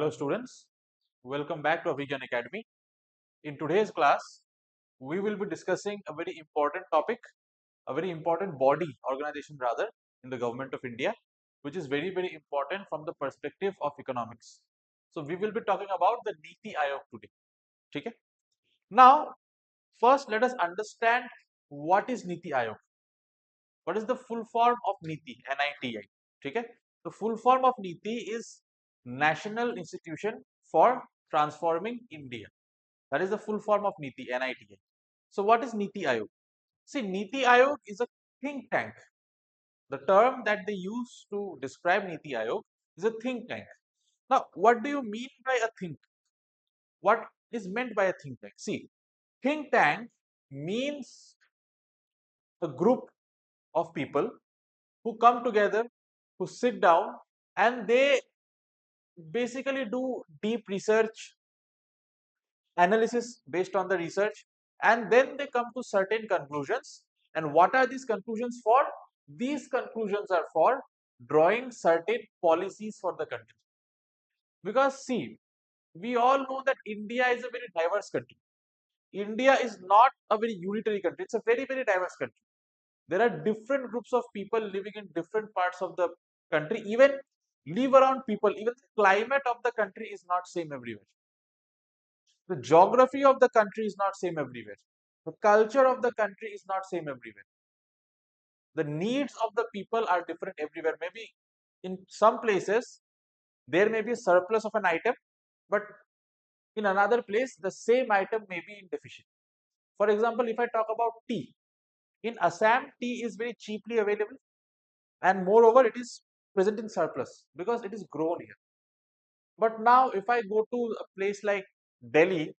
Hello students, welcome back to Abhigyan Academy. In today's class, we will be discussing a very important topic, a very important body, organization rather, in the government of India, which is very important from the perspective of economics. So we will be talking about the NITI Aayog today. Okay? Now, first let us understand what is NITI Aayog. What is the full form of NITI, NITI? Okay? The full form of NITI is National Institution for Transforming India. That is the full form of NITI, NITI. So what is NITI Aayog? See, NITI Aayog is a think tank. The term that they use to describe NITI Aayog is a think tank. Now, what do you mean by a think? What is meant by a think tank? See, think tank means a group of people who come together, who sit down, and they basically do deep research, analysis based on the research, and then they come to certain conclusions. And what are these conclusions for? These conclusions are for drawing certain policies for the country. Because see, we all know that India is a very diverse country. India is not a very unitary country. It's a very diverse country. There are different groups of people living in different parts of the country. Even live around people, even the climate of the country is not same everywhere. The geography of the country is not same everywhere. The culture of the country is not same everywhere. The needs of the people are different everywhere. Maybe in some places there may be a surplus of an item, but in another place the same item may be in deficit. For example, if I talk about tea, in Assam tea is very cheaply available, and moreover it is present in surplus because it is grown here. But now if I go to a place like Delhi,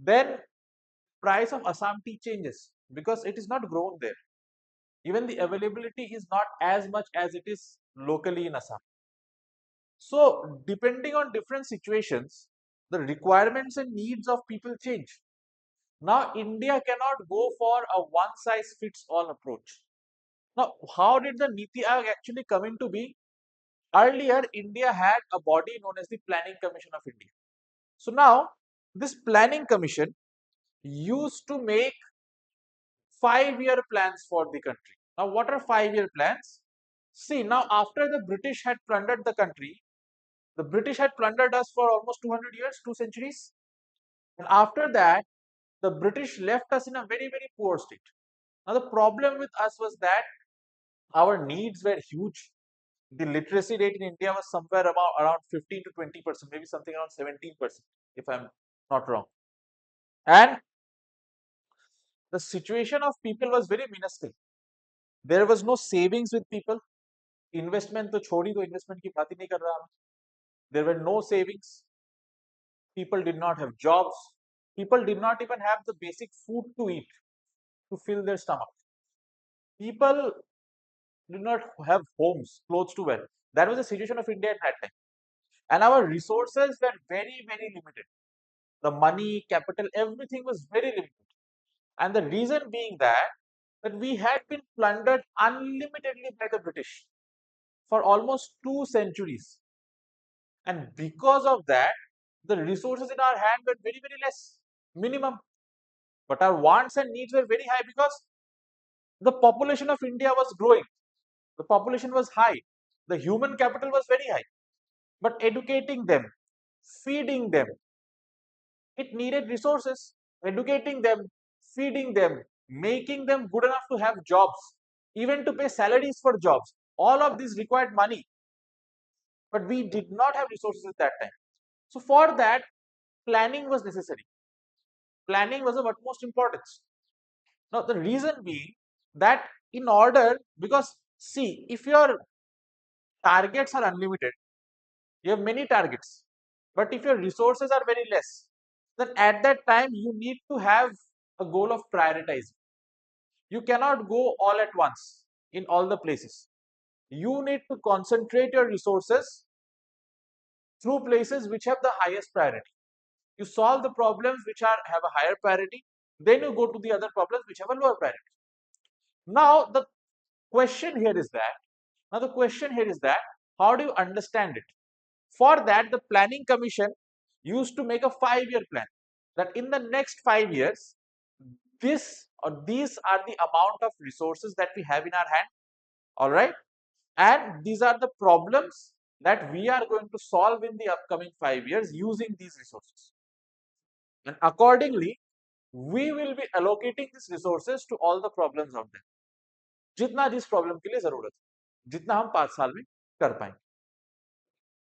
then price of Assam tea changes because it is not grown there. Even the availability is not as much as it is locally in Assam. So depending on different situations, the requirements and needs of people change. Now India cannot go for a one size fits all approach. Now how did the NITI Aayog actually come into being? Earlier India had a body known as the Planning Commission of India. So now this Planning Commission used to make 5-year plans for the country. Now, what are 5-year plans? See, now after the British had plundered the country, the British had plundered us for almost 200 years, 2 centuries. And after that, the British left us in a very poor state. Now, the problem with us was that our needs were huge. The literacy rate in India was somewhere about around 15 to 20%, maybe something around 17%, if I'm not wrong. And the situation of people was very minuscule. There was no savings with people. Investment तो छोड़ ही दो, investment की बात ही नहीं कर रहा हूं. There were no savings. People did not have jobs. People did not even have the basic food to eat to fill their stomach. People did not have homes, clothes to wear. That was the situation of India at that time. And our resources were very limited. The money, capital, everything was very limited. And the reason being that we had been plundered unlimitedly by the British for almost 2 centuries. And because of that, the resources in our hand were very less, minimum. But our wants and needs were very high because the population of India was growing. The population was high. The human capital was very high. But educating them, feeding them, it needed resources. Educating them, feeding them, making them good enough to have jobs, even to pay salaries for jobs. All of this required money. But we did not have resources at that time. So for that, planning was necessary. Planning was of utmost importance. Now, the reason being that in order, because see, if your targets are unlimited, you have many targets, but if your resources are very less, then at that time you need to have a goal of prioritizing. You cannot go all at once in all the places. You need to concentrate your resources through places which have the highest priority. You solve the problems which have a higher priority, then you go to the other problems which have a lower priority. Now the question here is that how do you understand it? For that, the planning commission used to make a 5-year plan, that in the next 5 years, this or these are the amount of resources that we have in our hand, all right, and these are the problems that we are going to solve in the upcoming 5 years using these resources, and accordingly we will be allocating these resources to all the problems out there, जितना जिस problem के लिए जरूरत है, जितना हम 5 साल में कर पाएंगे.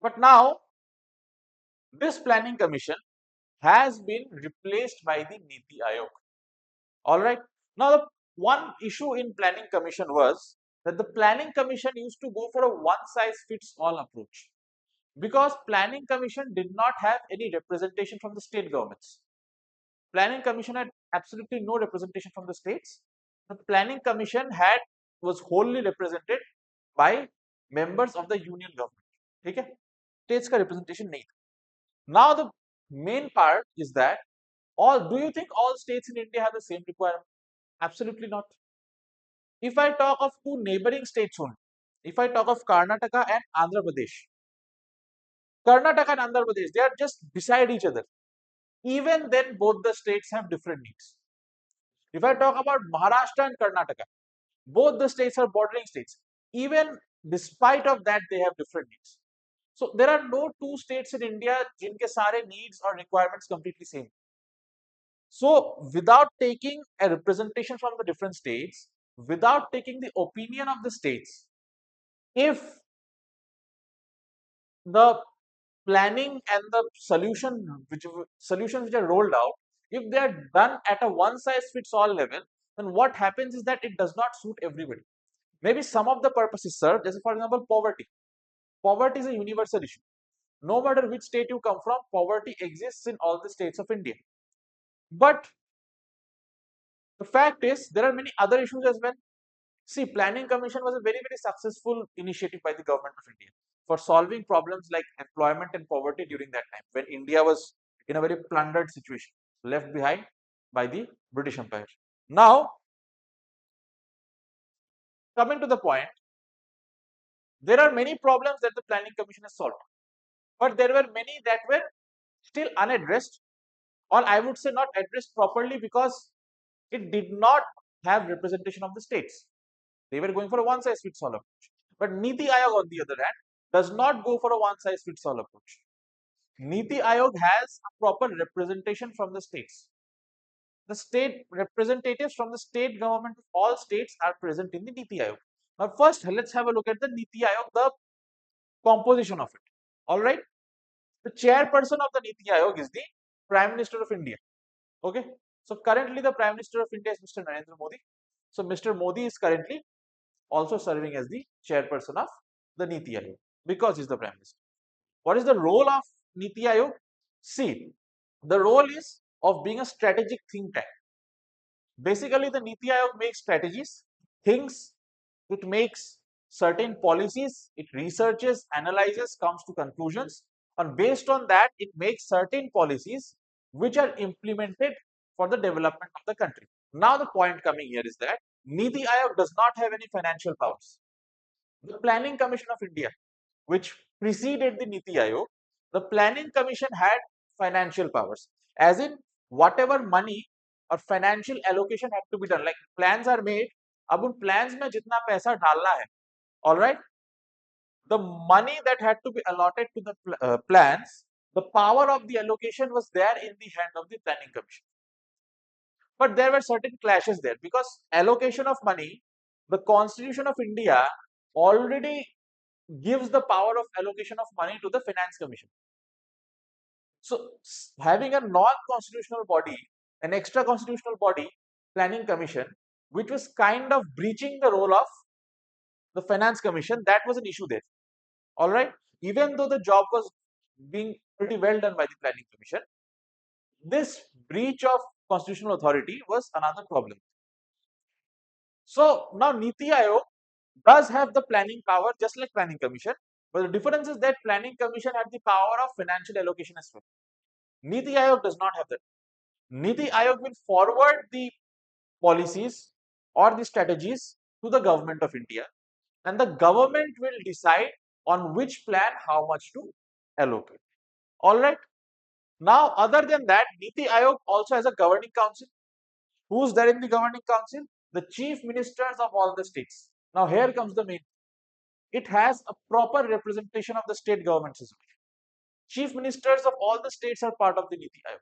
But now this planning commission has been replaced by the NITI Aayog. All right. Now, the one issue in planning commission was that the planning commission used to go for a one-size-fits-all approach, because planning commission did not have any representation from the state governments. Planning commission had absolutely no representation from the states. The planning commission was wholly represented by members of the union government. Okay? States का representation नहीं था. Now the main part is that do you think all states in India have the same requirement? Absolutely not. If I talk of two neighboring states only, if I talk of Karnataka and Andhra Pradesh, Karnataka and Andhra Pradesh, they are just beside each other. Even then, both the states have different needs. If I talk about Maharashtra and Karnataka, both the states are bordering states. Even despite of that, they have different needs. So there are no two states in India jinke sare needs or requirements completely same. So without taking a representation from the different states, without taking the opinion of the states, if the planning and the solutions which are rolled out, if they are done at a one-size-fits-all level, then what happens is that it does not suit everybody. Maybe some of the purposes served, as for example, poverty. Poverty is a universal issue. No matter which state you come from, poverty exists in all the states of India. But the fact is, there are many other issues as well. See, Planning Commission was a very, very successful initiative by the government of India for solving problems like employment and poverty during that time, when India was in a very plundered situation, left behind by the British Empire. Now, coming to the point, there are many problems that the Planning Commission has solved, but there were many that were still unaddressed, or I would say not addressed properly, because it did not have representation of the states. They were going for a one-size-fits-all approach. But NITI Aayog, on the other hand, does not go for a one-size-fits-all approach. NITI Aayog has a proper representation from the states. The state representatives from the state government of all states are present in the NITI Aayog. Now, first, let's have a look at the NITI Aayog, the composition of it. All right. The chairperson of the NITI Aayog is the Prime Minister of India. Okay. So, currently, the Prime Minister of India is Mr. Narendra Modi. So, Mr. Modi is currently also serving as the chairperson of the NITI Aayog because he is the Prime Minister. What is the role of NITI Aayog? See, the role is of being a strategic think tank. Basically, the NITI Aayog makes strategies, thinks, it makes certain policies, it researches, analyzes, comes to conclusions, and based on that, it makes certain policies which are implemented for the development of the country. Now, the point coming here is that NITI Aayog does not have any financial powers. The Planning Commission of India, which preceded the NITI Aayog, the Planning Commission had financial powers, as in whatever money or financial allocation had to be done. Like plans are made, अब उन plans में जितना पैसा डालना है, all right, the money that had to be allotted to the plans, the power of the allocation was there in the hand of the Planning Commission. But there were certain clashes there, because allocation of money, the Constitution of India already gives the power of allocation of money to the Finance Commission. So, having a non-constitutional body, an extra constitutional body, Planning Commission, which was kind of breaching the role of the Finance Commission, that was an issue there. All right. Even though the job was being pretty well done by the Planning Commission, this breach of constitutional authority was another problem. So now NITI Aayog does have the planning power just like Planning Commission, but the difference is that Planning Commission had the power of financial allocation as well. NITI Aayog does not have that. NITI Aayog will forward the policies or the strategies to the government of India, and the government will decide on which plan how much to allocate. All right. Now, other than that, NITI Aayog also has a governing council. Who's there in the governing council? The chief ministers of all the states. Now, here comes the main. It has a proper representation of the state governments as well. Chief ministers of all the states are part of the NITI Aayog.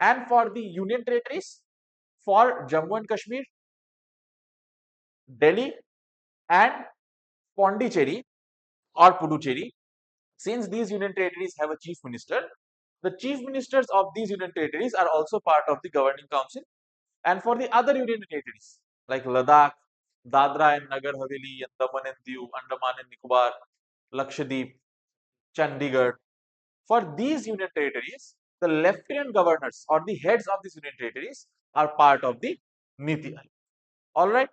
And for the union territories, for Jammu and Kashmir, Delhi, and Pondicherry or Puducherry, since these union territories have a chief minister, the chief ministers of these union territories are also part of the governing council. And for the other union territories like Ladakh, Dadra and Nagar Haveli, and Daman and Diu, Andaman and Nicobar, Lakshadweep, Chandigarh, for these union territories, the lieutenant governors or the heads of these union territories are part of the NITI Aayog. All right.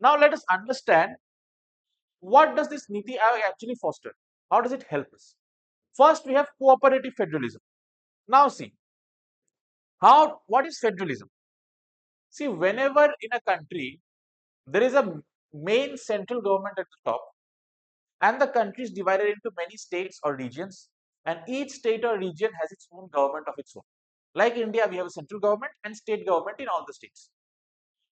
Now let us understand, what does this NITI Aayog actually foster? How does it help us? First, we have cooperative federalism. Now see, what is federalism? See, whenever in a country there is a main central government at the top, and the country is divided into many states or regions, and each state or region has its own government of its own. Like India, we have a central government and state government in all the states.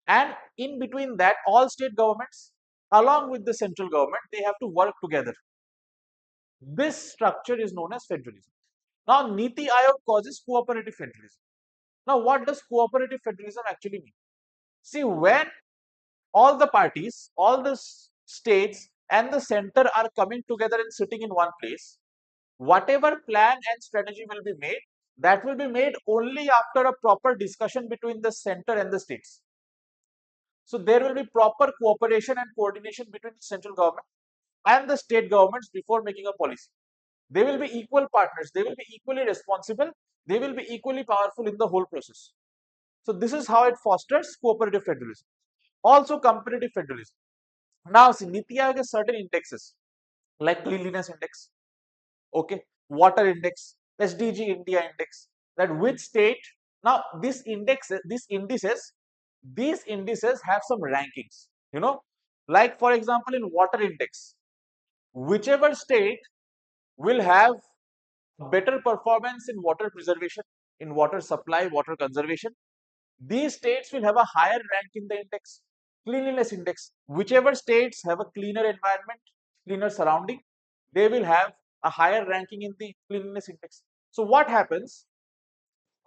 And in between that, all state governments, along with the central government, they have to work together. This structure is known as federalism. Now, NITI Aayog causes cooperative federalism. Now, what does cooperative federalism actually mean? See, when all the parties, all the states and the center are coming together and sitting in one place, whatever plan and strategy will be made, that will be made only after a proper discussion between the center and the states. So there will be proper cooperation and coordination between the central government and the state governments before making a policy. They will be equal partners, they will be equally responsible, they will be equally powerful in the whole process. So this is how it fosters cooperative federalism. Also competitive federalism. Now see, NITI Aayog has certain indexes like cleanliness index, okay, water index, SDG India index, that which state, now this index, these indices have some rankings, like for example in water index, whichever state will have better performance in water preservation, in water supply, water conservation, these states will have a higher rank in the index. Cleanliness index, whichever states have a cleaner environment, cleaner surrounding, they will have a higher ranking in the cleanliness index. So what happens,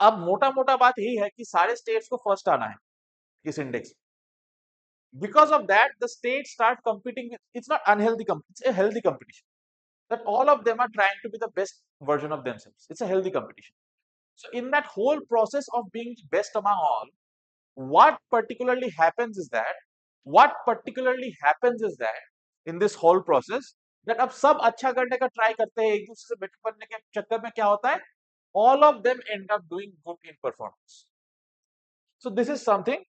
अब मोटा मोटा बात यही है कि सारे states को first आना है इस index. Because of that, the states start competing with, it's not unhealthy, it's a healthy competition, that all of them are trying to be the best version of themselves. It's a healthy competition. So in that whole process of being best among all, what particularly happens is that, in this whole process, that अब सब अच्छा करने का try करते हैं, एक दूसरे से बेटर बनने के चक्कर में क्या होता है, all of them end up doing good in performance. So this is something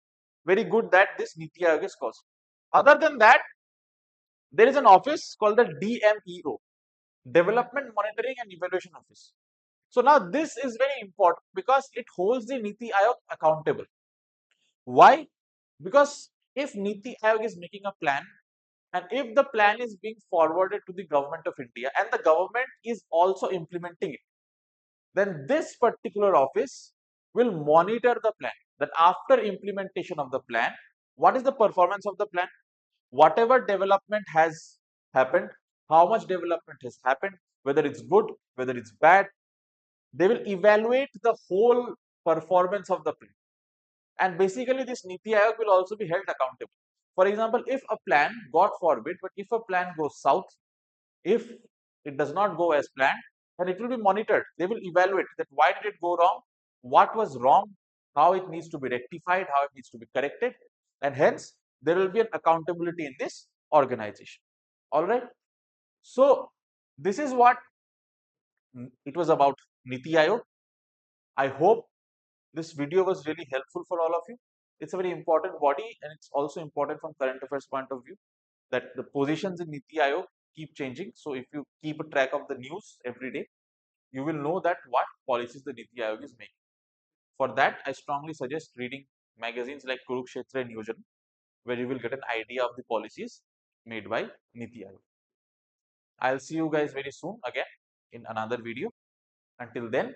very good that this NITI Aayog is causing. Other than that, there is an office called the DMEO, Development Monitoring and Evaluation Office. So now this is very important because it holds the NITI Aayog accountable. Why? Because if NITI Aayog is making a plan, and if the plan is being forwarded to the government of India and the government is also implementing it, then this particular office will monitor the plan, that after implementation of the plan, what is the performance of the plan, whatever development has happened, how much development has happened, whether it's good, whether it's bad, they will evaluate the whole performance of the plan. And basically this NITI Aayog will also be held accountable. For example, if a plan, God forbid, but if a plan goes south, if it does not go as planned, then it will be monitored. They will evaluate that why did it go wrong, what was wrong, how it needs to be rectified, how it needs to be corrected, and hence there will be an accountability in this organization. All right. So this is what it was about NITI Aayog. I hope this video was really helpful for all of you. It's a very important body and it's also important from current affairs point of view that the positions in NITI Aayog keep changing. So if you keep a track of the news every day, you will know that what policies the NITI Aayog is making. For that, I strongly suggest reading magazines like Kurukshetra and Yojan, where you will get an idea of the policies made by NITI Aayog. I'll see you guys very soon again. in another video. Until then,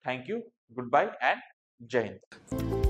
thank you, goodbye, and Jai Hind.